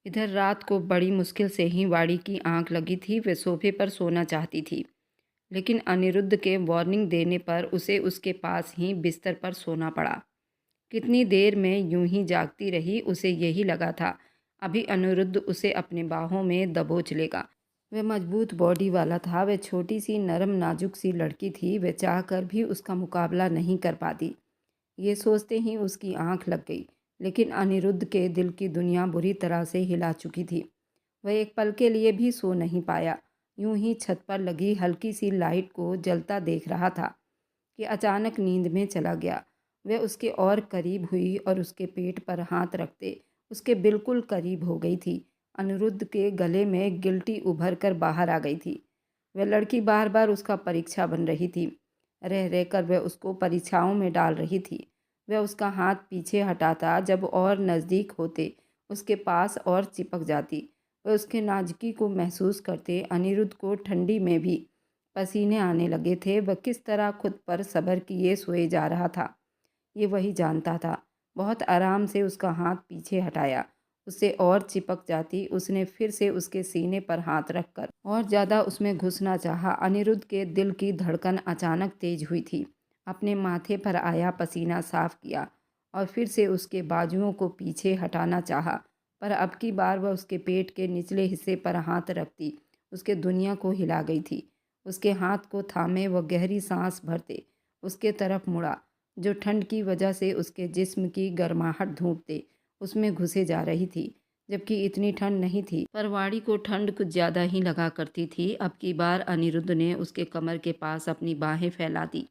इधर रात को बड़ी मुश्किल से ही वाड़ी की आंख लगी थी। वे सोफे पर सोना चाहती थी, लेकिन अनिरुद्ध के वार्निंग देने पर उसे उसके पास ही बिस्तर पर सोना पड़ा। कितनी देर में यूं ही जागती रही, उसे यही लगा था अभी अनिरुद्ध उसे अपने बाहों में दबोच लेगा। वह मजबूत बॉडी वाला था, वह छोटी सी नरम नाजुक सी लड़की थी, वह चाहकर भी उसका मुकाबला नहीं कर पाती। ये सोचते ही उसकी आंख लग गई, लेकिन अनिरुद्ध के दिल की दुनिया बुरी तरह से हिला चुकी थी। वह एक पल के लिए भी सो नहीं पाया। यूं ही छत पर लगी हल्की सी लाइट को जलता देख रहा था कि अचानक नींद में चला गया। वह उसके और करीब हुई और उसके पेट पर हाथ रखते उसके बिल्कुल करीब हो गई थी। अनिरुद्ध के गले में गिल्टी उभर कर बाहर आ गई थी। वह लड़की बार बार उसका परीक्षा बन रही थी। रह रहकर वह उसको परीक्षाओं में डाल रही थी। वह उसका हाथ पीछे हटाता, जब और नज़दीक होते उसके पास और चिपक जाती। वह उसके नाजुकी को महसूस करते अनिरुद्ध को ठंडी में भी पसीने आने लगे थे। वह किस तरह खुद पर सब्र किए सोए जा रहा था, ये वही जानता था। बहुत आराम से उसका हाथ पीछे हटाया, उससे और चिपक जाती। उसने फिर से उसके सीने पर हाथ रखकर और ज़्यादा उसमें घुसना चाहा। अनिरुद्ध के दिल की धड़कन अचानक तेज हुई थी। अपने माथे पर आया पसीना साफ किया और फिर से उसके बाजुओं को पीछे हटाना चाहा, पर अब की बार वह उसके पेट के निचले हिस्से पर हाथ रखती उसके दुनिया को हिला गई थी। उसके हाथ को थामे वह गहरी सांस भरते उसके तरफ मुड़ा, जो ठंड की वजह से उसके जिस्म की गर्माहट ढूंढते उसमें घुसे जा रही थी। जबकि इतनी ठंड नहीं थी, पर वाड़ी को ठंड कुछ ज़्यादा ही लगा करती थी। अब की बार अनिरुद्ध ने उसके कमर के पास अपनी बाहें फैला दी,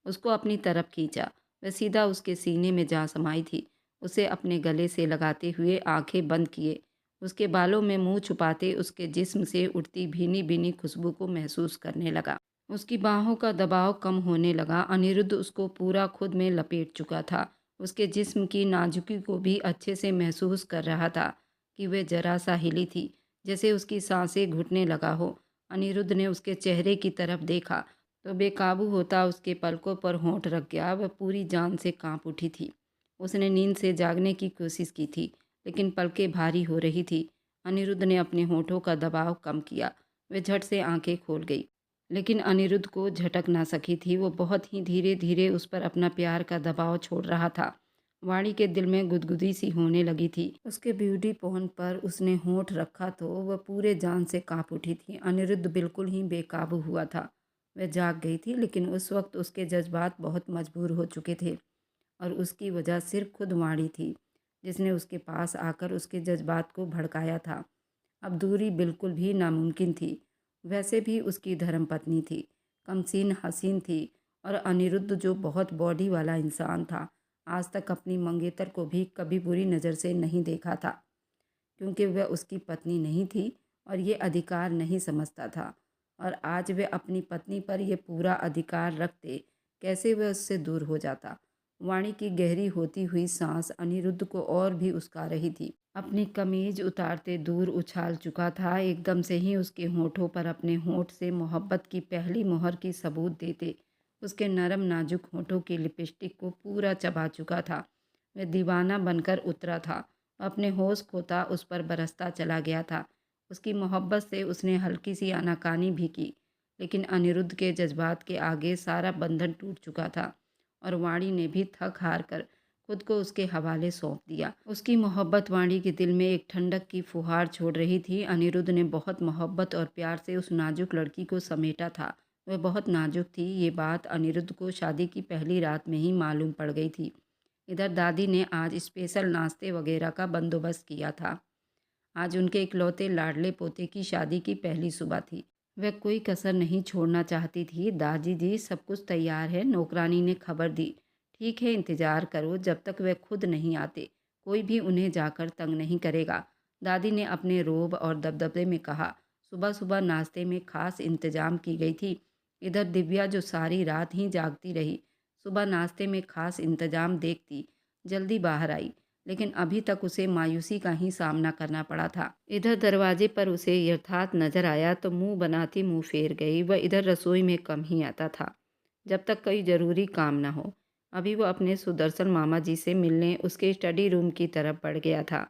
उसको अपनी तरफ खींचा। वह सीधा उसके सीने में जा समाई थी। उसे अपने गले से लगाते हुए आंखें बंद किए, उसके बालों में मुंह छुपाते उसके जिस्म से उठती भीनी भीनी खुशबू को महसूस करने लगा। उसकी बाहों का दबाव कम होने लगा। अनिरुद्ध उसको पूरा खुद में लपेट चुका था। उसके जिस्म की नाजुकी को भी अच्छे से महसूस कर रहा था कि वह जरा सा हिली थी, जैसे उसकी सांसें घुटने लगा हो। अनिरुद्ध ने उसके चेहरे की तरफ देखा तो बेकाबू होता उसके पलकों पर होंठ रख गया। वह पूरी जान से कांप उठी थी। उसने नींद से जागने की कोशिश की थी, लेकिन पलकें भारी हो रही थी। अनिरुद्ध ने अपने होठों का दबाव कम किया। वह झट से आंखें खोल गई, लेकिन अनिरुद्ध को झटक ना सकी थी। वो बहुत ही धीरे धीरे उस पर अपना प्यार का दबाव छोड़ रहा था। वाणी के दिल में गुदगुदी सी होने लगी थी। उसके ब्यूटी पॉइंट पर उसने होंठ रखा तो वह पूरे जान से कांप उठी थी। अनिरुद्ध बिल्कुल ही बेकाबू हुआ था। वह जाग गई थी, लेकिन उस वक्त उसके जज्बात बहुत मजबूर हो चुके थे और उसकी वजह सिर्फ खुद वाणी थी, जिसने उसके पास आकर उसके जज्बात को भड़काया था। अब दूरी बिल्कुल भी नामुमकिन थी। वैसे भी उसकी धर्मपत्नी थी, कमसीन हसीन थी, और अनिरुद्ध जो बहुत बॉडी वाला इंसान था, आज तक अपनी मंगेतर को भी कभी बुरी नज़र से नहीं देखा था, क्योंकि वह उसकी पत्नी नहीं थी और ये अधिकार नहीं समझता था। और आज वह अपनी पत्नी पर यह पूरा अधिकार रखते, कैसे वह उससे दूर हो जाता। वाणी की गहरी होती हुई सांस अनिरुद्ध को और भी उस्का रही थी। अपनी कमीज उतारते दूर उछाल चुका था। एकदम से ही उसके होठों पर अपने होठ से मोहब्बत की पहली मोहर की सबूत देते उसके नरम नाजुक होठों की लिपस्टिक को पूरा चबा चुका था। वह दीवाना बनकर उतरा था, अपने होश खोता उस पर बरसता चला गया था। उसकी मोहब्बत से उसने हल्की सी आनाकानी भी की, लेकिन अनिरुद्ध के जज्बात के आगे सारा बंधन टूट चुका था और वाणी ने भी थक हार कर खुद को उसके हवाले सौंप दिया। उसकी मोहब्बत वाणी के दिल में एक ठंडक की फुहार छोड़ रही थी। अनिरुद्ध ने बहुत मोहब्बत और प्यार से उस नाजुक लड़की को समेटा था। वह बहुत नाजुक थी, ये बात अनिरुद्ध को शादी की पहली रात में ही मालूम पड़ गई थी। इधर दादी ने आज स्पेशल नाश्ते वगैरह का बंदोबस्त किया था। आज उनके इकलौते लाडले पोते की शादी की पहली सुबह थी। वह कोई कसर नहीं छोड़ना चाहती थी। दादी जी, सब कुछ तैयार है, नौकरानी ने खबर दी। ठीक है, इंतज़ार करो, जब तक वह खुद नहीं आते कोई भी उन्हें जाकर तंग नहीं करेगा, दादी ने अपने रोब और दबदबे में कहा। सुबह सुबह नाश्ते में खास इंतजाम की गई थी। इधर दिव्या, जो सारी रात ही जागती रही, सुबह नाश्ते में खास इंतजाम देखती जल्दी बाहर आई, लेकिन अभी तक उसे मायूसी का ही सामना करना पड़ा था। इधर दरवाजे पर उसे यथार्थ नजर आया तो मुंह बनाती मुंह फेर गई। वह इधर रसोई में कम ही आता था, जब तक कोई ज़रूरी काम ना हो। अभी वह अपने सुदर्शन मामा जी से मिलने उसके स्टडी रूम की तरफ बढ़ गया था।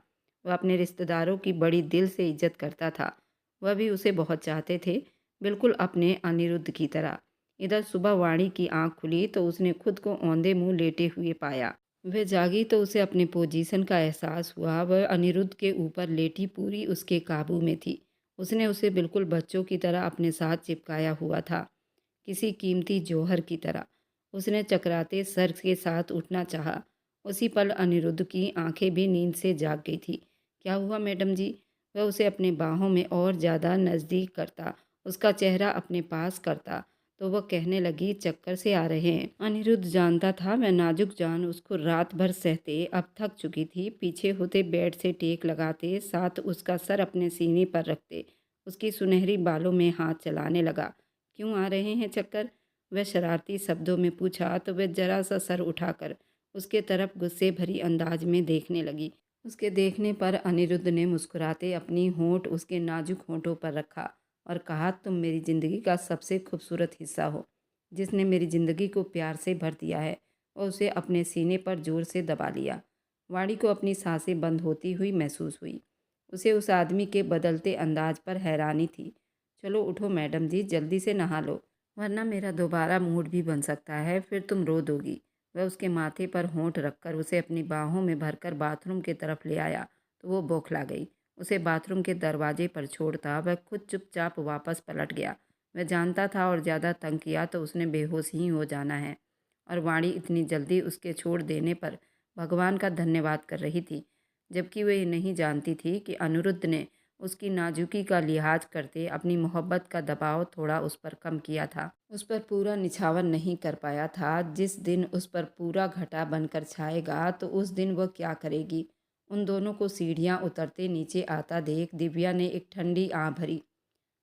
वह अपने रिश्तेदारों की बड़ी दिल से इज्जत करता था। वह भी उसे बहुत चाहते थे, बिल्कुल अपने अनिरुद्ध की तरह। इधर सुबह वाणी की आंख खुली तो उसने खुद को औंधे मुंह लेटे हुए पाया। वह जागी तो उसे अपने पोजीशन का एहसास हुआ। वह अनिरुद्ध के ऊपर लेटी पूरी उसके काबू में थी। उसने उसे बिल्कुल बच्चों की तरह अपने साथ चिपकाया हुआ था, किसी कीमती जौहर की तरह। उसने चकराते सर के साथ उठना चाहा। उसी पल अनिरुद्ध की आंखें भी नींद से जाग गई थी। क्या हुआ मैडम जी? वह उसे अपने बाहों में और ज़्यादा नज़दीक करता, उसका चेहरा अपने पास करता तो वह कहने लगी, चक्कर से आ रहे हैं। अनिरुद्ध जानता था वह नाजुक जान उसको रात भर सहते अब थक चुकी थी। पीछे होते बेड से टेक लगाते, साथ उसका सर अपने सीने पर रखते उसकी सुनहरी बालों में हाथ चलाने लगा। क्यों आ रहे हैं चक्कर? वह शरारती शब्दों में पूछा तो वह जरा सा सर उठाकर उसके तरफ गुस्से भरी अंदाज में देखने लगी। उसके देखने पर अनिरुद्ध ने मुस्कुराते अपनी होंठ उसके नाजुक होंठों पर रखा और कहा, तुम मेरी ज़िंदगी का सबसे खूबसूरत हिस्सा हो, जिसने मेरी ज़िंदगी को प्यार से भर दिया है। और उसे अपने सीने पर जोर से दबा लिया। वाणी को अपनी सांसें बंद होती हुई महसूस हुई। उसे उस आदमी के बदलते अंदाज पर हैरानी थी। चलो उठो मैडम जी, जल्दी से नहा लो, वरना मेरा दोबारा मूड भी बन सकता है, फिर तुम रो दोगी। वह उसके माथे पर होंठ रखकर उसे अपनी बाहों में भरकर बाथरूम की तरफ ले आया तो वो बौखला गई। उसे बाथरूम के दरवाजे पर छोड़ता वह खुद चुपचाप वापस पलट गया। वह जानता था और ज़्यादा तंग किया तो उसने बेहोश ही हो जाना है। और वाणी इतनी जल्दी उसके छोड़ देने पर भगवान का धन्यवाद कर रही थी, जबकि वह नहीं जानती थी कि अनिरुद्ध ने उसकी नाजुकी का लिहाज करते अपनी मोहब्बत का दबाव थोड़ा उस पर कम किया था। उस पर पूरा निछावर नहीं कर पाया था। जिस दिन उस पर पूरा घटा बनकर छाएगा तो उस दिन वह क्या करेगी? उन दोनों को सीढ़ियां उतरते नीचे आता देख दिव्या ने एक ठंडी आह भरी।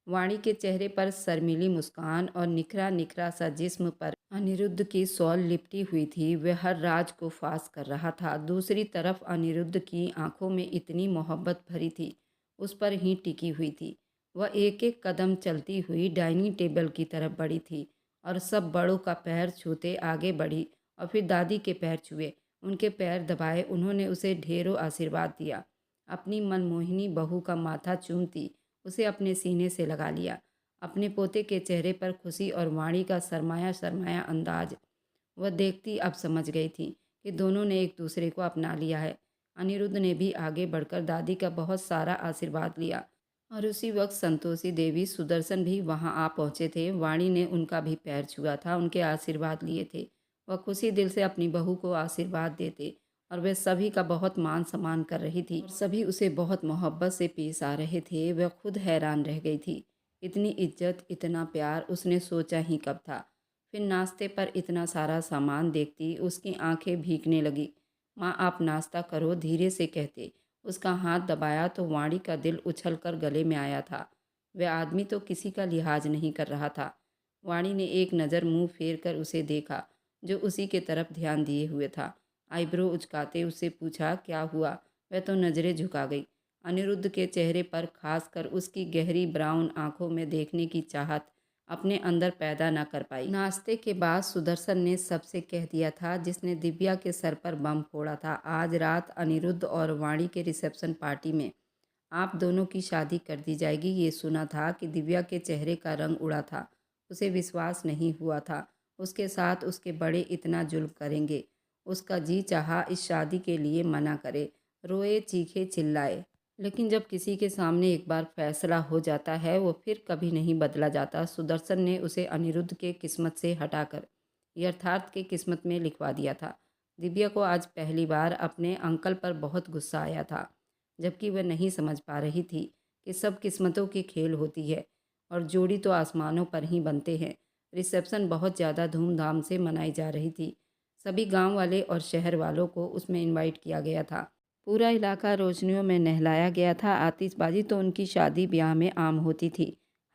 वाणी के चेहरे पर शर्मीली मुस्कान और निखरा निखरा सा जिस्म पर अनिरुद्ध की शॉल लिपटी हुई थी। वह हर राज को फाश कर रहा था। दूसरी तरफ अनिरुद्ध की आंखों में इतनी मोहब्बत भरी थी, उस पर ही टिकी हुई थी। वह एक एक कदम चलती हुई डाइनिंग टेबल की तरफ बढ़ी थी और सब बड़ों का पैर छूते आगे बढ़ी और फिर दादी के पैर छुए, उनके पैर दबाए। उन्होंने उसे ढेरों आशीर्वाद दिया। अपनी मनमोहिनी बहू का माथा चूमती उसे अपने सीने से लगा लिया। अपने पोते के चेहरे पर खुशी और वाणी का सरमाया सरमाया अंदाज वह देखती अब समझ गई थी कि दोनों ने एक दूसरे को अपना लिया है। अनिरुद्ध ने भी आगे बढ़कर दादी का बहुत सारा आशीर्वाद लिया और उसी वक्त संतोषी देवी सुदर्शन भी वहां आ पहुंचे थे। वाणी ने उनका भी पैर छुआ था, उनके आशीर्वाद लिए थे। वह खुशी दिल से अपनी बहू को आशीर्वाद देते और वह सभी का बहुत मान सम्मान कर रही थी और सभी उसे बहुत मोहब्बत से पेश आ रहे थे। वह खुद हैरान रह गई थी। इतनी इज्जत, इतना प्यार उसने सोचा ही कब था। फिर नाश्ते पर इतना सारा सामान देखती उसकी आंखें भीगने लगी। माँ आप नाश्ता करो, धीरे से कहते। उसका हाथ दबाया तो वाणी का दिल उछलकर गले में आया था। वह आदमी तो किसी का लिहाज नहीं कर रहा था। वाणी ने एक नज़र मुंह फेर कर उसे देखा, जो उसी के तरफ ध्यान दिए हुए था। आईब्रो उचकाते उससे पूछा, क्या हुआ? वह तो नज़रें झुका गई। अनिरुद्ध के चेहरे पर, खासकर उसकी गहरी ब्राउन आंखों में देखने की चाहत अपने अंदर पैदा न कर पाई। नाश्ते के बाद सुदर्शन ने सबसे कह दिया था, जिसने दिव्या के सर पर बम फोड़ा था। आज रात अनिरुद्ध और वाणी के रिसेप्शन पार्टी में आप दोनों की शादी कर दी जाएगी। ये सुना था कि दिव्या के चेहरे का रंग उड़ा था। उसे विश्वास नहीं हुआ था उसके साथ उसके बड़े इतना जुल्म करेंगे। उसका जी चाहा इस शादी के लिए मना करे, रोए, चीखे, चिल्लाए। लेकिन जब किसी के सामने एक बार फैसला हो जाता है वो फिर कभी नहीं बदला जाता। सुदर्शन ने उसे अनिरुद्ध के किस्मत से हटाकर यथार्थ के किस्मत में लिखवा दिया था। दिव्या को आज पहली बार अपने अंकल पर बहुत गुस्सा आया था, जबकि वह नहीं समझ पा रही थी कि सब किस्मतों की खेल होती है और जोड़ी तो आसमानों पर ही बनते हैं। रिसेप्शन बहुत ज़्यादा धूमधाम से मनाई जा रही थी। सभी गांव वाले और शहर वालों को उसमें इनवाइट किया गया था। पूरा इलाका रोशनियों में नहलाया गया था। आतिशबाजी तो उनकी शादी ब्याह में आम होती थी।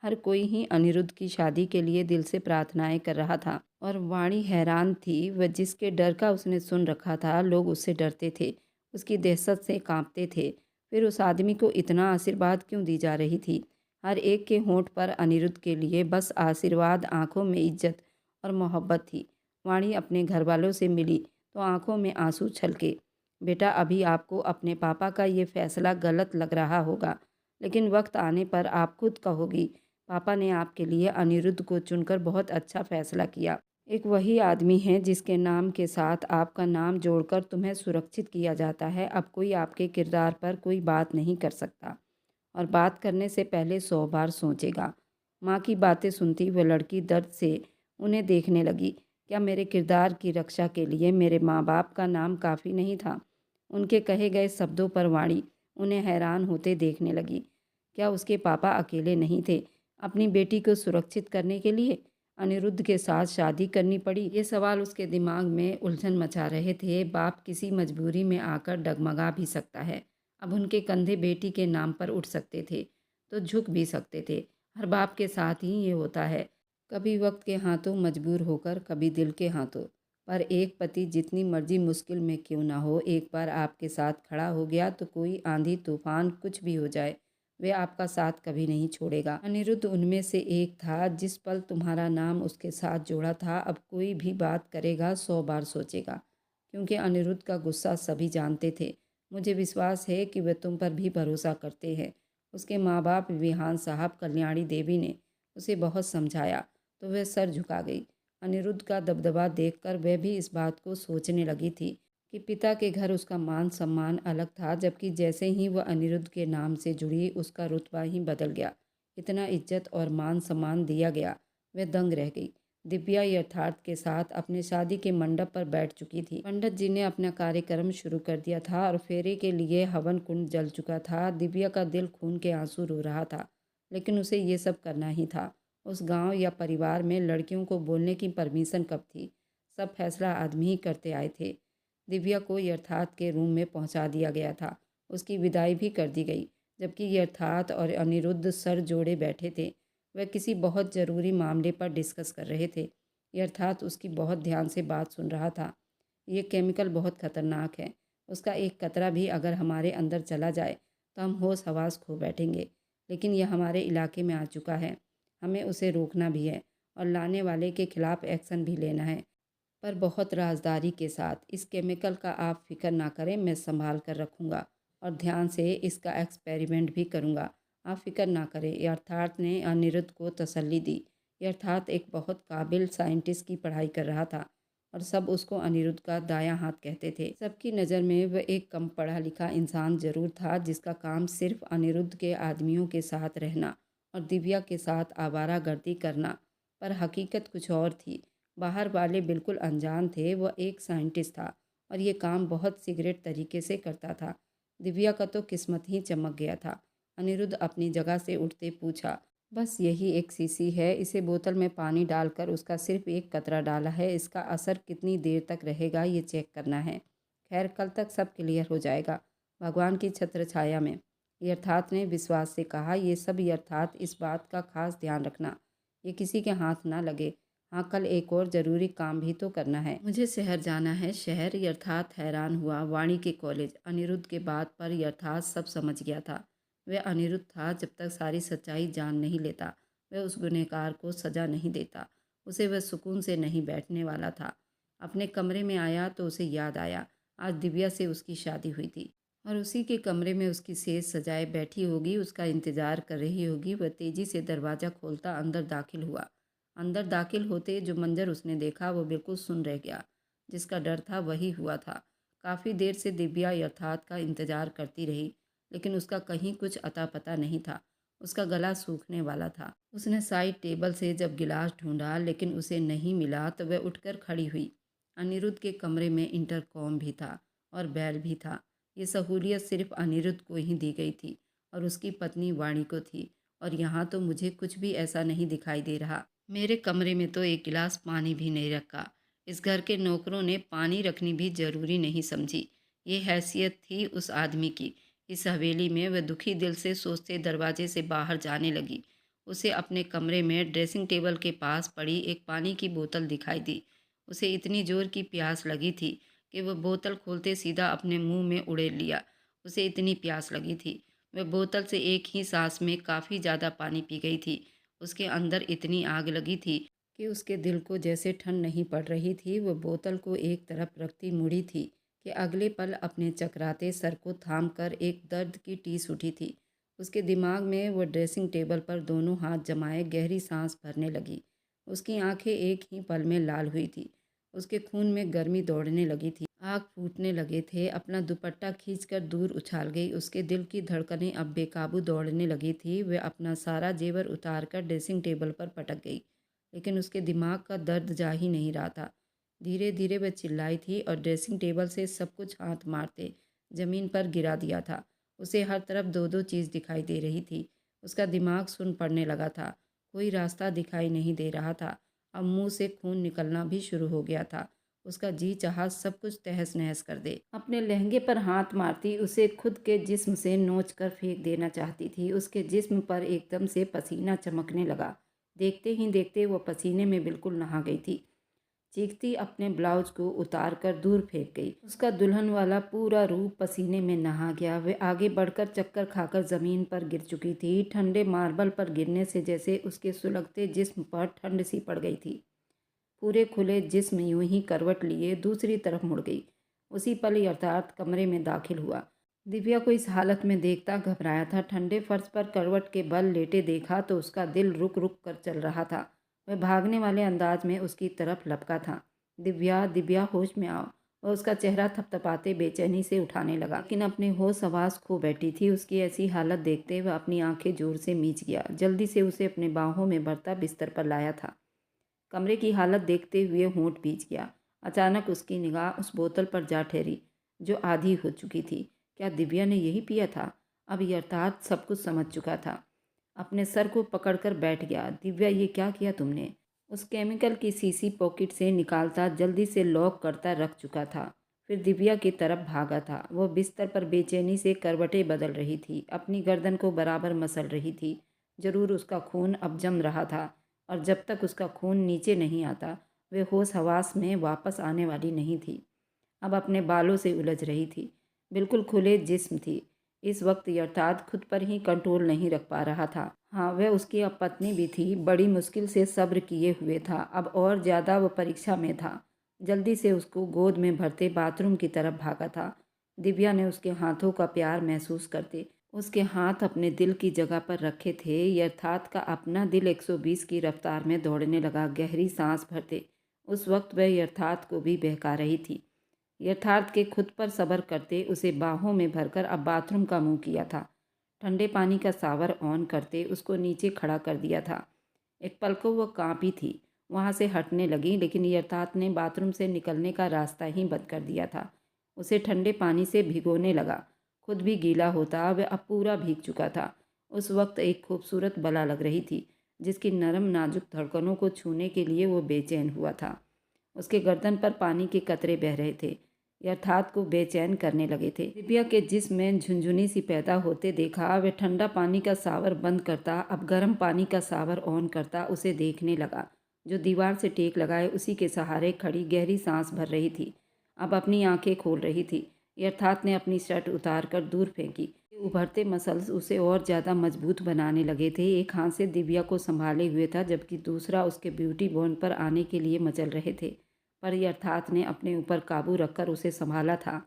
हर कोई ही अनिरुद्ध की शादी के लिए दिल से प्रार्थनाएं कर रहा था और वाणी हैरान थी। वह जिसके डर का उसने सुन रखा था, लोग उससे डरते थे, उसकी दहशत से कांपते थे। फिर उस आदमी को इतना आशीर्वाद क्यों दी जा रही थी? हर एक के होंठ पर अनिरुद्ध के लिए बस आशीर्वाद, आंखों में इज्जत और मोहब्बत थी। वाणी अपने घर वालों से मिली तो आंखों में आंसू छलके। बेटा, अभी आपको अपने पापा का ये फैसला गलत लग रहा होगा, लेकिन वक्त आने पर आप खुद कहोगी, पापा ने आपके लिए अनिरुद्ध को चुनकर बहुत अच्छा फैसला किया। एक वही आदमी है जिसके नाम के साथ आपका नाम जोड़कर तुम्हें सुरक्षित किया जाता है। अब कोई आपके किरदार पर कोई बात नहीं कर सकता और बात करने से पहले 100 बार सोचेगा। माँ की बातें सुनती वह लड़की दर्द से उन्हें देखने लगी। क्या मेरे किरदार की रक्षा के लिए मेरे माँ बाप का नाम काफ़ी नहीं था? उनके कहे गए शब्दों पर वाणी उन्हें हैरान होते देखने लगी। क्या उसके पापा अकेले नहीं थे अपनी बेटी को सुरक्षित करने के लिए अनिरुद्ध के साथ शादी करनी पड़ी? ये सवाल उसके दिमाग में उलझन मचा रहे थे। बाप किसी मजबूरी में आकर डगमगा भी सकता है। अब उनके कंधे बेटी के नाम पर उठ सकते थे तो झुक भी सकते थे। हर बाप के साथ ही ये होता है, कभी वक्त के हाथों मजबूर होकर, कभी दिल के हाथों। पर एक पति जितनी मर्जी मुश्किल में क्यों ना हो, एक बार आपके साथ खड़ा हो गया तो कोई आंधी तूफान कुछ भी हो जाए, वे आपका साथ कभी नहीं छोड़ेगा। अनिरुद्ध उनमें से एक था। जिस पल तुम्हारा नाम उसके साथ जोड़ा था, अब कोई भी बात करेगा 100 बार सोचेगा, क्योंकि अनिरुद्ध का गुस्सा सभी जानते थे। मुझे विश्वास है कि वे तुम पर भी भरोसा करते हैं। उसके माँ बाप विहान साहब, कल्याणी देवी ने उसे बहुत समझाया तो वह सर झुका गई। अनिरुद्ध का दबदबा देखकर वह भी इस बात को सोचने लगी थी कि पिता के घर उसका मान सम्मान अलग था, जबकि जैसे ही वह अनिरुद्ध के नाम से जुड़ी उसका रुतबा ही बदल गया। इतना इज्जत और मान सम्मान दिया गया, वह दंग रह गई। दिव्या यथार्थ के साथ अपने शादी के मंडप पर बैठ चुकी थी। पंडित जी ने अपना कार्यक्रम शुरू कर दिया था और फेरे के लिए हवन कुंड जल चुका था। दिव्या का दिल खून के आंसू रो रहा था, लेकिन उसे ये सब करना ही था। उस गांव या परिवार में लड़कियों को बोलने की परमिशन कब थी? सब फैसला आदमी ही करते आए थे। दिव्या को यथार्थ के रूम में पहुंचा दिया गया था। उसकी विदाई भी कर दी गई, जबकि यथार्थ और अनिरुद्ध सर जोड़े बैठे थे। वह किसी बहुत ज़रूरी मामले पर डिस्कस कर रहे थे। यथार्थ उसकी बहुत ध्यान से बात सुन रहा था। ये केमिकल बहुत खतरनाक है। उसका एक कतरा भी अगर हमारे अंदर चला जाए तो हम होश हवास खो बैठेंगे। लेकिन यह हमारे इलाके में आ चुका है। हमें उसे रोकना भी है और लाने वाले के खिलाफ एक्शन भी लेना है, पर बहुत राजदारी के साथ। इस केमिकल का आप फिक्र ना करें, मैं संभाल कर रखूँगा और ध्यान से इसका एक्सपेरिमेंट भी करूँगा। आप फिक्र ना करें, यथार्थ ने अनिरुद्ध को तसल्ली दी। यथार्थ एक बहुत काबिल साइंटिस्ट की पढ़ाई कर रहा था और सब उसको अनिरुद्ध का दायां हाथ कहते थे। सबकी नज़र में वह एक कम पढ़ा लिखा इंसान जरूर था, जिसका काम सिर्फ अनिरुद्ध के आदमियों के साथ रहना और दिव्या के साथ आवारागर्दी करना। पर हकीकत कुछ और थी। बाहर वाले बिल्कुल अनजान थे, वह एक साइंटिस्ट था और ये काम बहुत सीक्रेट तरीके से करता था। दिव्या का तो किस्मत ही चमक गया था। अनिरुद्ध अपनी जगह से उठते पूछा, बस यही एक शीशी है, इसे बोतल में पानी डालकर उसका सिर्फ एक कतरा डाला है। इसका असर कितनी देर तक रहेगा ये चेक करना है। खैर, कल तक सब क्लियर हो जाएगा, भगवान की छत्र छाया में, यथार्थ ने विश्वास से कहा। ये सब यथार्थ, इस बात का खास ध्यान रखना ये किसी के हाथ ना लगे। हाँ, कल एक और ज़रूरी काम भी तो करना है। मुझे शहर जाना है। शहर? यथार्थ हैरान हुआ। वाणी के कॉलेज। अनिरुद्ध के बात पर यथार्थ सब समझ गया था। वह अनिरुद्ध था। जब तक सारी सच्चाई जान नहीं लेता, वह उस गुनहगार को सज़ा नहीं देता। उसे वह सुकून से नहीं बैठने वाला था। अपने कमरे में आया तो उसे याद आया, आज दिव्या से उसकी शादी हुई थी और उसी के कमरे में उसकी सेज सजाए बैठी होगी, उसका इंतज़ार कर रही होगी। वह तेज़ी से दरवाज़ा खोलता अंदर दाखिल हुआ। अंदर दाखिल होते जो मंजर उसने देखा वो बिल्कुल सुन रह गया। जिसका डर था वही हुआ था। काफ़ी देर से दिव्या यथार्थ का इंतज़ार करती रही, लेकिन उसका कहीं कुछ अता पता नहीं था। उसका गला सूखने वाला था। उसने साइड टेबल से जब गिलास ढूंढा लेकिन उसे नहीं मिला तो वह उठकर खड़ी हुई। अनिरुद्ध के कमरे में इंटरकॉम भी था और बैल भी था। ये सहूलियत सिर्फ अनिरुद्ध को ही दी गई थी और उसकी पत्नी वाणी को थी। और यहाँ तो मुझे कुछ भी ऐसा नहीं दिखाई दे रहा। मेरे कमरे में तो एक गिलास पानी भी नहीं रखा। इस घर के नौकरों ने पानी रखनी भी जरूरी नहीं समझी। ये हैसियत थी उस आदमी की। इस हवेली में वह दुखी दिल से सोचते दरवाजे से बाहर जाने लगी। उसे अपने कमरे में ड्रेसिंग टेबल के पास पड़ी एक पानी की बोतल दिखाई दी। उसे इतनी जोर की प्यास लगी थी कि वह बोतल खोलते सीधा अपने मुंह में उड़ेल लिया। उसे इतनी प्यास लगी थी, वह बोतल से एक ही सांस में काफ़ी ज़्यादा पानी पी गई थी। उसके अंदर इतनी आग लगी थी कि उसके दिल को जैसे ठंड नहीं पड़ रही थी। वह बोतल को एक तरफ रखती मुड़ी थी कि अगले पल अपने चकराते सर को थाम कर एक दर्द की टीस उठी थी। उसके दिमाग में वो ड्रेसिंग टेबल पर दोनों हाथ जमाए गहरी सांस भरने लगी। उसकी आंखें एक ही पल में लाल हुई थी। उसके खून में गर्मी दौड़ने लगी थी, आग फूटने लगे थे। अपना दुपट्टा खींचकर दूर उछाल गई। उसके दिल की धड़कनें अब बेकाबू दौड़ने लगी थी। वह अपना सारा जेवर उतार कर ड्रेसिंग टेबल पर पटक गई, लेकिन उसके दिमाग का दर्द जा ही नहीं रहा था। धीरे धीरे वह चिल्लाई थी और ड्रेसिंग टेबल से सब कुछ हाथ मारते जमीन पर गिरा दिया था। उसे हर तरफ दो दो चीज़ दिखाई दे रही थी। उसका दिमाग सुन पड़ने लगा था। कोई रास्ता दिखाई नहीं दे रहा था। अब मुंह से खून निकलना भी शुरू हो गया था। उसका जी चाहा सब कुछ तहस नहस कर दे। अपने लहंगे पर हाथ मारती उसे खुद के जिस्म से नोच कर फेंक देना चाहती थी। उसके जिस्म पर एकदम से पसीना चमकने लगा। देखते ही देखते वो पसीने में बिल्कुल नहा गई थी। चीखती अपने ब्लाउज को उतार कर दूर फेंक गई। उसका दुल्हन वाला पूरा रूप पसीने में नहा गया। वह आगे बढ़कर चक्कर खाकर जमीन पर गिर चुकी थी। ठंडे मार्बल पर गिरने से जैसे उसके सुलगते जिस्म पर ठंड सी पड़ गई थी। पूरे खुले जिस्म यूं ही करवट लिए दूसरी तरफ मुड़ गई। उसी पल अर्थात कमरे में दाखिल हुआ। दिव्या को इस हालत में देखता घबराया था। ठंडे फर्श पर करवट के बल लेटे देखा तो उसका दिल रुक रुक कर चल रहा था। वह भागने वाले अंदाज में उसकी तरफ लपका था। दिव्या, दिव्या, होश में आओ। वह उसका चेहरा थपथपाते बेचैनी से उठाने लगा, लेकिन अपने होश हवास खो बैठी थी। उसकी ऐसी हालत देखते वह अपनी आंखें जोर से मीच गया। जल्दी से उसे अपने बाहों में भरता बिस्तर पर लाया था। कमरे की हालत देखते हुए होंठ भींच गया। अचानक उसकी निगाह उस बोतल पर जा ठहरी जो आधी हो चुकी थी। क्या दिव्या ने यही पिया था? अब अर्थात सब कुछ समझ चुका था। अपने सर को पकड़कर बैठ गया। दिव्या, ये क्या किया तुमने? उस केमिकल की शीशी पॉकेट से निकालता जल्दी से लॉक करता रख चुका था। फिर दिव्या की तरफ भागा था। वो बिस्तर पर बेचैनी से करवटें बदल रही थी, अपनी गर्दन को बराबर मसल रही थी। जरूर उसका खून अब जम रहा था और जब तक उसका खून नीचे नहीं आता वे होश हवास में वापस आने वाली नहीं थी। अब अपने बालों से उलझ रही थी। बिल्कुल खुले जिस्म थी। इस वक्त अर्थात खुद पर ही कंट्रोल नहीं रख पा रहा था। हाँ, वह उसकी अब पत्नी भी थी। बड़ी मुश्किल से सब्र किए हुए था। अब और ज़्यादा वह परीक्षा में था। जल्दी से उसको गोद में भरते बाथरूम की तरफ भागा था। दिव्या ने उसके हाथों का प्यार महसूस करते उसके हाथ अपने दिल की जगह पर रखे थे। अर्थात का अपना दिल 120 की रफ्तार में दौड़ने लगा। गहरी सांस भरते उस वक्त वह अर्थात को भी बहका रही थी। यथार्थ के खुद पर सब्र करते उसे बाहों में भरकर अब बाथरूम का मुंह किया था। ठंडे पानी का शावर ऑन करते उसको नीचे खड़ा कर दिया था। एक पल को वह कांपी थी। वहां से हटने लगी, लेकिन यथार्थ ने बाथरूम से निकलने का रास्ता ही बंद कर दिया था। उसे ठंडे पानी से भिगोने लगा। खुद भी गीला होता वह अब पूरा भीग चुका था। उस वक्त एक खूबसूरत बला लग रही थी जिसकी नरम नाजुक धड़कनों को छूने के लिए वो बेचैन हुआ था। उसके गर्दन पर पानी के कतरे बह रहे थे, यथार्थ को बेचैन करने लगे थे। दिव्या के जिस्म में झुंझुनी सी पैदा होते देखा। वह ठंडा पानी का शावर बंद करता अब गर्म पानी का शावर ऑन करता उसे देखने लगा, जो दीवार से टेक लगाए उसी के सहारे खड़ी गहरी सांस भर रही थी। अब अपनी आंखें खोल रही थी। यथार्थ ने अपनी शर्ट उतार कर दूर फेंकी। उभरते मसल्स उसे और ज़्यादा मजबूत बनाने लगे थे। एक हाथ से दिव्या को संभाले हुए था, जबकि दूसरा उसके ब्यूटी बॉन्ड पर आने के लिए मचल रहे थे। पर यथार्थ ने अपने ऊपर काबू रखकर उसे संभाला था।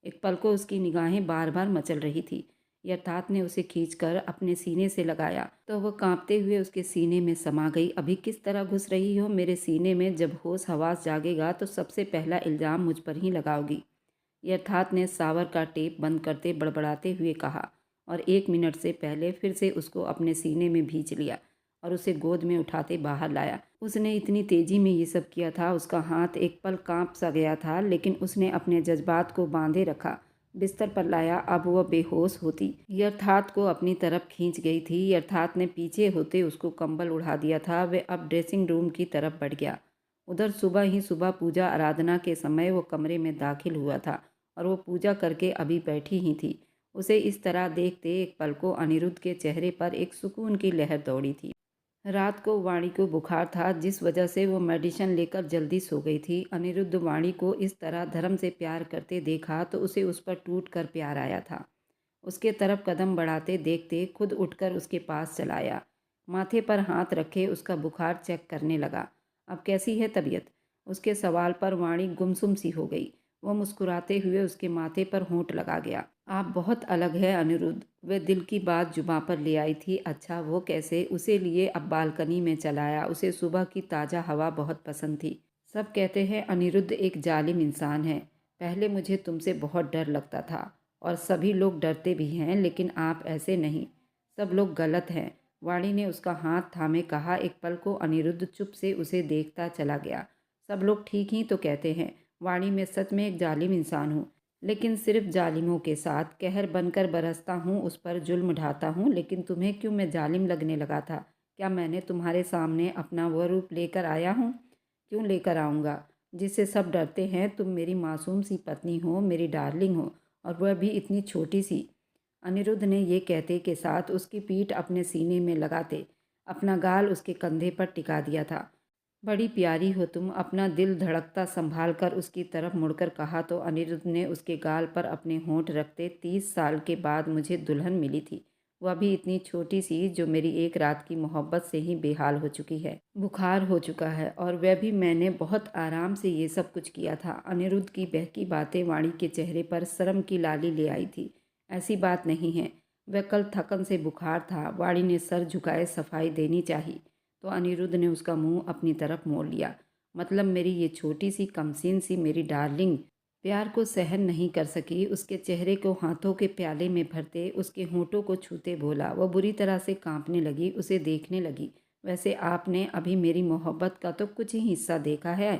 एक पल को उसकी निगाहें बार बार मचल रही थी। यथार्थ ने उसे खींचकर अपने सीने से लगाया तो वह कांपते हुए उसके सीने में समा गई। अभी किस तरह घुस रही हो मेरे सीने में? जब होश हवास जागेगा तो सबसे पहला इल्ज़ाम मुझ पर ही लगाओगी। यथार्थ ने शावर का टेप बंद करते बड़बड़ाते हुए कहा और 1 मिनट से पहले फिर से उसको अपने सीने में भींच लिया और उसे गोद में उठाते बाहर लाया। उसने इतनी तेजी में ये सब किया था। उसका हाथ एक पल कांप सा गया था, लेकिन उसने अपने जज्बात को बांधे रखा। बिस्तर पर लाया। अब वह बेहोश होती यथार्थ को अपनी तरफ खींच गई थी। यथार्थ ने पीछे होते उसको कंबल उड़ा दिया था। वह अब ड्रेसिंग रूम की तरफ बढ़ गया। उधर सुबह ही सुबह पूजा आराधना के समय वो कमरे में दाखिल हुआ था और वो पूजा करके अभी बैठी ही थी। उसे इस तरह देखते एक पल को अनिरुद्ध के चेहरे पर एक सुकून की लहर दौड़ी थी। रात को वाणी को बुखार था, जिस वजह से वो मेडिसिन लेकर जल्दी सो गई थी। अनिरुद्ध वाणी को इस तरह धर्म से प्यार करते देखा तो उसे उस पर टूट कर प्यार आया था। उसके तरफ कदम बढ़ाते देखते खुद उठकर उसके पास चलाया। माथे पर हाथ रखे उसका बुखार चेक करने लगा। अब कैसी है तबीयत? उसके सवाल पर वाणी गुमसुम सी हो गई। वह मुस्कुराते हुए उसके माथे पर होंठ लगा गया। आप बहुत अलग है अनिरुद्ध। वह दिल की बात जुबां पर ले आई थी। अच्छा वो कैसे? उसे लिए अब बालकनी में चलाया। उसे सुबह की ताज़ा हवा बहुत पसंद थी। सब कहते हैं अनिरुद्ध एक जालिम इंसान है। पहले मुझे तुमसे बहुत डर लगता था और सभी लोग डरते भी हैं, लेकिन आप ऐसे नहीं। सब लोग गलत हैं। वाणी ने उसका हाथ थामे कहा। एक पल को अनिरुद्ध चुप से उसे देखता चला गया। सब लोग ठीक ही तो कहते हैं। वाणी मैं सच में एक जालिम इंसान हूँ, लेकिन सिर्फ जालिमों के साथ। कहर बनकर बरसता हूँ, उस पर जुल्म ढाता हूँ। लेकिन तुम्हें क्यों मैं जालिम लगने लगा था? क्या मैंने तुम्हारे सामने अपना वह रूप लेकर आया हूँ? क्यों लेकर आऊँगा जिससे सब डरते हैं? तुम मेरी मासूम सी पत्नी हो, मेरी डार्लिंग हो, और वह भी इतनी छोटी सी। अनिरुद्ध ने ये कहते के साथ उसकी पीठ अपने सीने में लगाते अपना गाल उसके कंधे पर टिका दिया था। बड़ी प्यारी हो तुम। अपना दिल धड़कता संभाल कर उसकी तरफ मुड़कर कहा तो अनिरुद्ध ने उसके गाल पर अपने होंठ रखते। 30 साल के बाद मुझे दुल्हन मिली थी, वह भी इतनी छोटी सी, जो मेरी एक रात की मोहब्बत से ही बेहाल हो चुकी है। बुखार हो चुका है, और वह भी मैंने बहुत आराम से ये सब कुछ किया था। अनिरुद्ध की बहकी बातें वाणी के चेहरे पर शर्म की लाली ले आई थी। ऐसी बात नहीं है, वह कल थकन से बुखार था। वाणी ने सर झुकाए सफाई देनी चाहिए तो अनिरुद्ध ने उसका मुंह अपनी तरफ मोड़ लिया। मतलब मेरी ये छोटी सी कमसीन सी मेरी डार्लिंग प्यार को सहन नहीं कर सकी। उसके चेहरे को हाथों के प्याले में भरते उसके होंठों को छूते बोला। वह बुरी तरह से कांपने लगी, उसे देखने लगी। वैसे आपने अभी मेरी मोहब्बत का तो कुछ ही हिस्सा देखा है।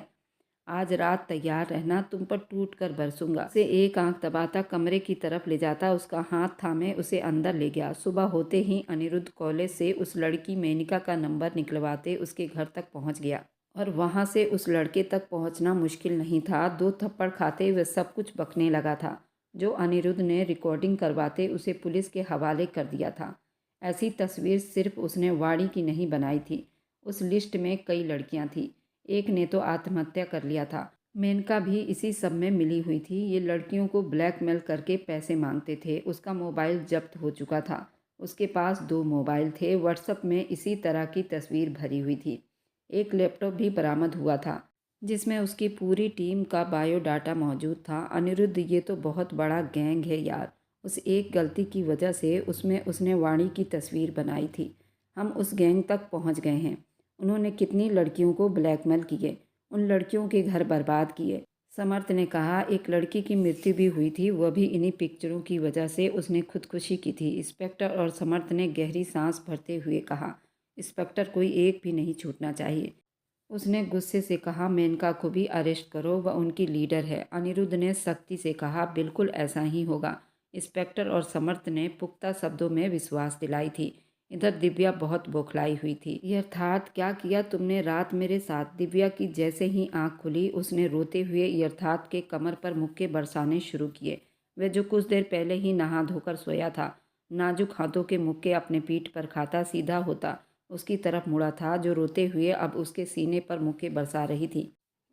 आज रात तैयार रहना, तुम पर टूट कर बरसूंगा। उसे एक आंख दबाता कमरे की तरफ ले जाता उसका हाथ थामे उसे अंदर ले गया। सुबह होते ही अनिरुद्ध कॉलेज से उस लड़की मेनिका का नंबर निकलवाते उसके घर तक पहुंच गया, और वहां से उस लड़के तक पहुंचना मुश्किल नहीं था। 2 थप्पड़ खाते वह सब कुछ बकने लगा था जो अनिरुद्ध ने रिकॉर्डिंग करवाते उसे पुलिस के हवाले कर दिया था। ऐसी तस्वीर सिर्फ उसने वाणी की नहीं बनाई थी। उस लिस्ट में कई लड़कियां थीं। एक ने तो आत्महत्या कर लिया था। मेनका भी इसी सब में मिली हुई थी। ये लड़कियों को ब्लैकमेल करके पैसे मांगते थे। उसका मोबाइल जब्त हो चुका था। उसके पास 2 मोबाइल थे। व्हाट्सएप में इसी तरह की तस्वीर भरी हुई थी। एक लैपटॉप भी बरामद हुआ था जिसमें उसकी पूरी टीम का बायोडाटा मौजूद था। अनिरुद्ध, ये तो बहुत बड़ा गैंग है यार। उस एक गलती की वजह से उसमें उसने वाणी की तस्वीर बनाई थी। हम उस गैंग तक पहुंच गए हैं। उन्होंने कितनी लड़कियों को ब्लैकमेल किए, उन लड़कियों के घर बर्बाद किए। समर्थ ने कहा। एक लड़की की मृत्यु भी हुई थी, वह भी इन्हीं पिक्चरों की वजह से। उसने खुदकुशी की थी। इंस्पेक्टर और समर्थ ने गहरी सांस भरते हुए कहा। इंस्पेक्टर, कोई एक भी नहीं छूटना चाहिए। उसने गुस्से से कहा। मेनका को भी अरेस्ट करो, वह उनकी लीडर है। अनिरुद्ध ने सख्ती से कहा। बिल्कुल ऐसा ही होगा। इंस्पेक्टर और समर्थ ने पुख्ता शब्दों में विश्वास दिलाई थी। इधर दिव्या बहुत बौखलाई हुई थी। यथार्थ, क्या किया तुमने रात मेरे साथ? दिव्या की जैसे ही आंख खुली उसने रोते हुए यथार्थ के कमर पर मुक्के बरसाने शुरू किए। वह जो कुछ देर पहले ही नहा धोकर सोया था, नाजुक हाथों के मुक्के अपने पीठ पर खाता सीधा होता उसकी तरफ मुड़ा था, जो रोते हुए अब उसके सीने पर मुक्के बरसा रही थी।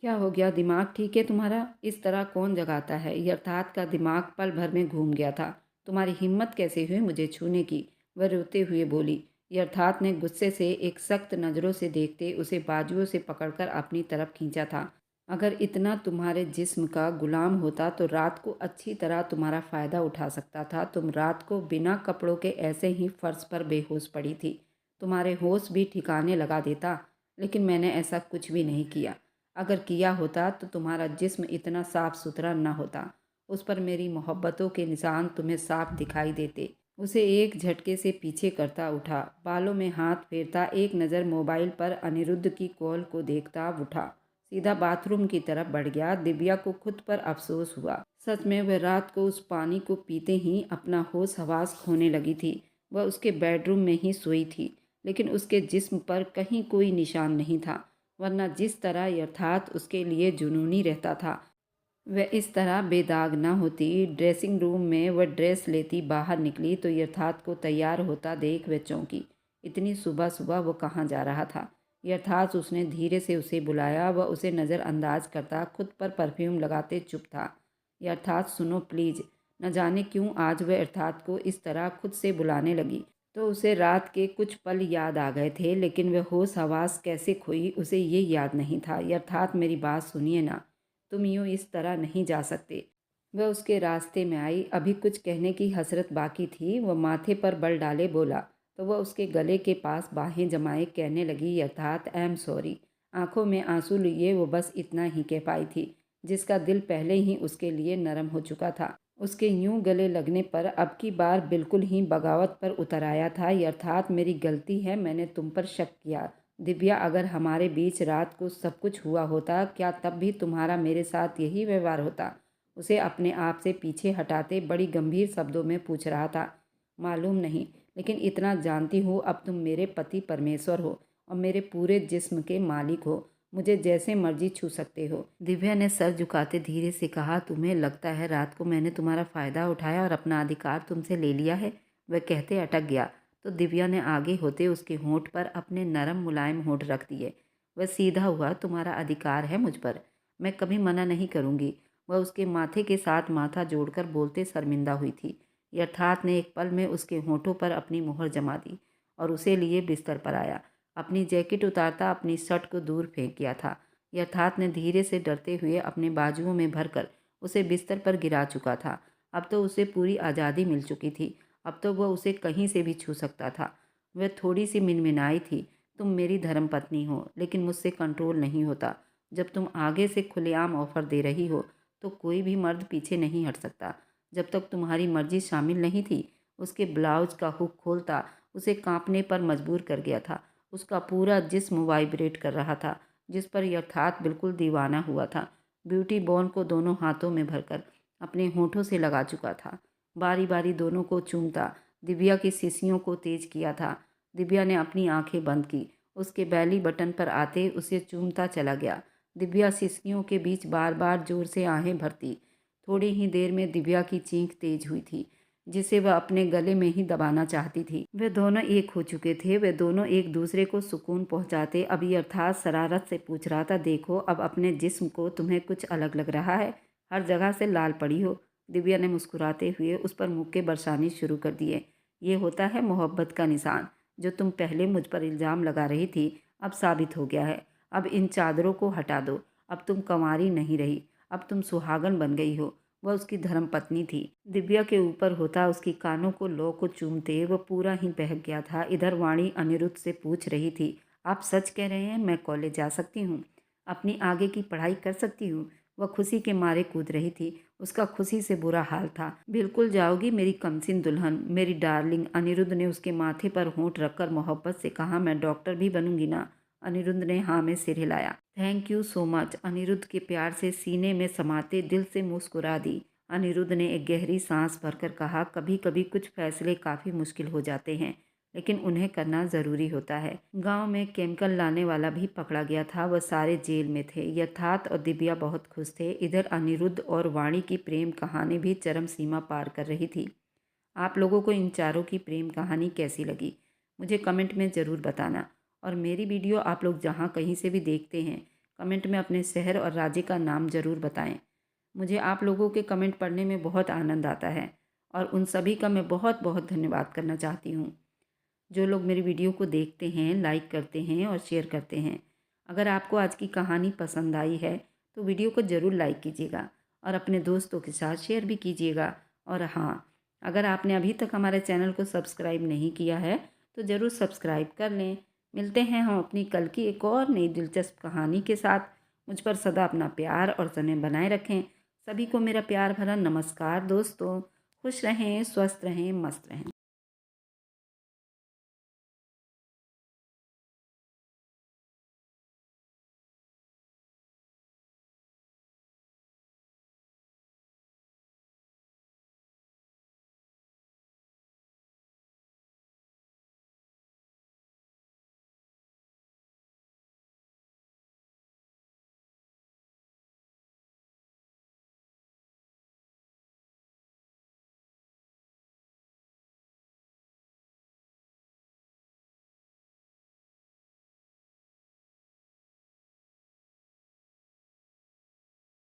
क्या हो गया? दिमाग ठीक है तुम्हारा? इस तरह कौन जगाता है? यथार्थ का दिमाग पल भर में घूम गया था। तुम्हारी हिम्मत कैसे हुई मुझे छूने की? वह रोते हुए बोली। यथार्थ ने गुस्से से एक सख्त नज़रों से देखते उसे बाजुओं से पकड़कर अपनी तरफ खींचा था। अगर इतना तुम्हारे जिस्म का गुलाम होता तो रात को अच्छी तरह तुम्हारा फ़ायदा उठा सकता था। तुम रात को बिना कपड़ों के ऐसे ही फर्श पर बेहोश पड़ी थी। तुम्हारे होश भी ठिकाने लगा देता, लेकिन मैंने ऐसा कुछ भी नहीं किया। अगर किया होता तो तुम्हारा जिस्म इतना साफ सुथरा न होता। उस पर मेरी मोहब्बतों के निशान तुम्हें साफ दिखाई देते। उसे एक झटके से पीछे करता उठा, बालों में हाथ फेरता, एक नज़र मोबाइल पर अनिरुद्ध की कॉल को देखता उठा, सीधा बाथरूम की तरफ बढ़ गया। दिव्या को खुद पर अफसोस हुआ। सच में वह रात को उस पानी को पीते ही अपना होश हवास खोने लगी थी। वह उसके बेडरूम में ही सोई थी, लेकिन उसके जिस्म पर कहीं कोई निशान नहीं था। वरना जिस तरह यथार्थ उसके लिए जुनूनी रहता था, वह इस तरह बेदाग न होती। ड्रेसिंग रूम में वह ड्रेस लेती बाहर निकली तो यथार्थ को तैयार होता देख वह चौंकी। इतनी सुबह सुबह वो कहाँ जा रहा था? यथार्थ, उसने धीरे से उसे बुलाया। वह उसे नज़रअंदाज करता खुद पर परफ्यूम लगाते चुप था। यथार्थ, सुनो प्लीज़। न जाने क्यों आज वह यथार्थ को इस तरह खुद से बुलाने लगी तो उसे रात के कुछ पल याद आ गए थे, लेकिन वह होश हवास कैसे खोई उसे ये याद नहीं था। यथार्थ, मेरी बात सुनिए ना। तुम यूँ इस तरह नहीं जा सकते। वह उसके रास्ते में आई। अभी कुछ कहने की हसरत बाकी थी। वह माथे पर बल डाले बोला तो वह उसके गले के पास बाहें जमाए कहने लगी, अर्थात आई एम सॉरी। आंखों में आंसू लिए वो बस इतना ही कह पाई थी, जिसका दिल पहले ही उसके लिए नरम हो चुका था। उसके यूं गले लगने पर अब की बार बिल्कुल ही बगावत पर उतर आया था। अर्थात मेरी गलती है, मैंने तुम पर शक किया। दिव्या, अगर हमारे बीच रात को सब कुछ हुआ होता, क्या तब भी तुम्हारा मेरे साथ यही व्यवहार होता? उसे अपने आप से पीछे हटाते बड़ी गंभीर शब्दों में पूछ रहा था। मालूम नहीं, लेकिन इतना जानती हूँ, अब तुम मेरे पति परमेश्वर हो और मेरे पूरे जिस्म के मालिक हो। मुझे जैसे मर्जी छू सकते हो। दिव्या ने सर झुकाते धीरे से कहा, तुम्हें लगता है रात को मैंने तुम्हारा फ़ायदा उठाया और अपना अधिकार तुमसे ले लिया है? वह कहते अटक गया तो दिव्या ने आगे होते उसके होंठ पर अपने नरम मुलायम होंठ रख दिए। वह सीधा हुआ, तुम्हारा अधिकार है मुझ पर, मैं कभी मना नहीं करूँगी। वह उसके माथे के साथ माथा जोड़कर बोलते शर्मिंदा हुई थी। यथार्थ ने एक पल में उसके होंठों पर अपनी मुहर जमा दी और उसे लिए बिस्तर पर आया। अपनी जैकेट उतारता अपनी शर्ट को दूर फेंक दिया था। यथार्थ ने धीरे से डरते हुए अपने बाजुओं में भरकर उसे बिस्तर पर गिरा चुका था। अब तो उसे पूरी आज़ादी मिल चुकी थी। अब तो वह उसे कहीं से भी छू सकता था। वह थोड़ी सी मिनमिनाई थी, तुम मेरी धर्मपत्नी हो, लेकिन मुझसे कंट्रोल नहीं होता। जब तुम आगे से खुलेआम ऑफर दे रही हो तो कोई भी मर्द पीछे नहीं हट सकता। जब तक तुम्हारी मर्जी शामिल नहीं थी, उसके ब्लाउज का हुक खोलता उसे कांपने पर मजबूर कर गया था। उसका पूरा जिस्म वाइब्रेट कर रहा था, जिस पर यथार्थ बिल्कुल दीवाना हुआ था। ब्यूटी बॉर्न को दोनों हाथों में भरकर अपने होठों से लगा चुका था। बारी बारी दोनों को चूमता दिव्या की सिसियों को तेज किया था। दिव्या ने अपनी आंखें बंद की। उसके बैली बटन पर आते उसे चूमता चला गया। दिव्या सिसकियों के बीच बार बार जोर से आहें भरती। थोड़ी ही देर में दिव्या की चीख तेज हुई थी, जिसे वह अपने गले में ही दबाना चाहती थी। वे दोनों एक हो चुके थे। वे दोनों एक दूसरे को सुकून पहुंचाते। अभी अर्थात शरारत से पूछ रहा था, देखो अब अपने जिस्म को तुम्हें कुछ अलग लग रहा है? हर जगह से लाल पड़ी हो। दिव्या ने मुस्कुराते हुए उस पर मुक्के बरसाने शुरू कर दिए। ये होता है मोहब्बत का निशान। जो तुम पहले मुझ पर इल्ज़ाम लगा रही थी, अब साबित हो गया है। अब इन चादरों को हटा दो। अब तुम कंवारी नहीं रही, अब तुम सुहागन बन गई हो। वह उसकी धर्मपत्नी थी। दिव्या के ऊपर होता उसकी कानों को लौ को चूमते वह पूरा ही बहक गया था। इधर वाणी अनिरुद्ध से पूछ रही थी, आप सच कह रहे हैं? मैं कॉलेज जा सकती हूँ, अपनी आगे की पढ़ाई कर सकती हूँ? वह खुशी के मारे कूद रही थी। उसका खुशी से बुरा हाल था। बिल्कुल जाओगी मेरी कमसिन दुल्हन, मेरी डार्लिंग। अनिरुद्ध ने उसके माथे पर होंठ रखकर मोहब्बत से कहा, मैं डॉक्टर भी बनूंगी ना? अनिरुद्ध ने हाँ में सिर हिलाया। Thank you so much. Aniruddh के प्यार से सीने में समाते दिल से मुस्कुरा दी। अनिरुद्ध ने एक गहरी सांस भरकर कहा, कभी कभी कुछ फैसले काफ़ी मुश्किल हो जाते हैं, लेकिन उन्हें करना ज़रूरी होता है। गांव में केमिकल लाने वाला भी पकड़ा गया था। वह सारे जेल में थे। यथार्थ और दिव्या बहुत खुश थे। इधर अनिरुद्ध और वाणी की प्रेम कहानी भी चरम सीमा पार कर रही थी। आप लोगों को इन चारों की प्रेम कहानी कैसी लगी, मुझे कमेंट में ज़रूर बताना। और मेरी वीडियो आप लोग जहाँ कहीं से भी देखते हैं, कमेंट में अपने शहर और राज्य का नाम ज़रूर बताएं। मुझे आप लोगों के कमेंट पढ़ने में बहुत आनंद आता है और उन सभी का मैं बहुत बहुत धन्यवाद करना चाहती हूँ, जो लोग मेरी वीडियो को देखते हैं, लाइक करते हैं और शेयर करते हैं। अगर आपको आज की कहानी पसंद आई है तो वीडियो को ज़रूर लाइक कीजिएगा और अपने दोस्तों के साथ शेयर भी कीजिएगा। और हाँ, अगर आपने अभी तक हमारे चैनल को सब्सक्राइब नहीं किया है तो ज़रूर सब्सक्राइब कर लें। मिलते हैं हम अपनी कल की एक और नई दिलचस्प कहानी के साथ। मुझ पर सदा अपना प्यार और स्नेह बनाए रखें। सभी को मेरा प्यार भरा नमस्कार दोस्तों। खुश रहें, स्वस्थ रहें, मस्त रहें।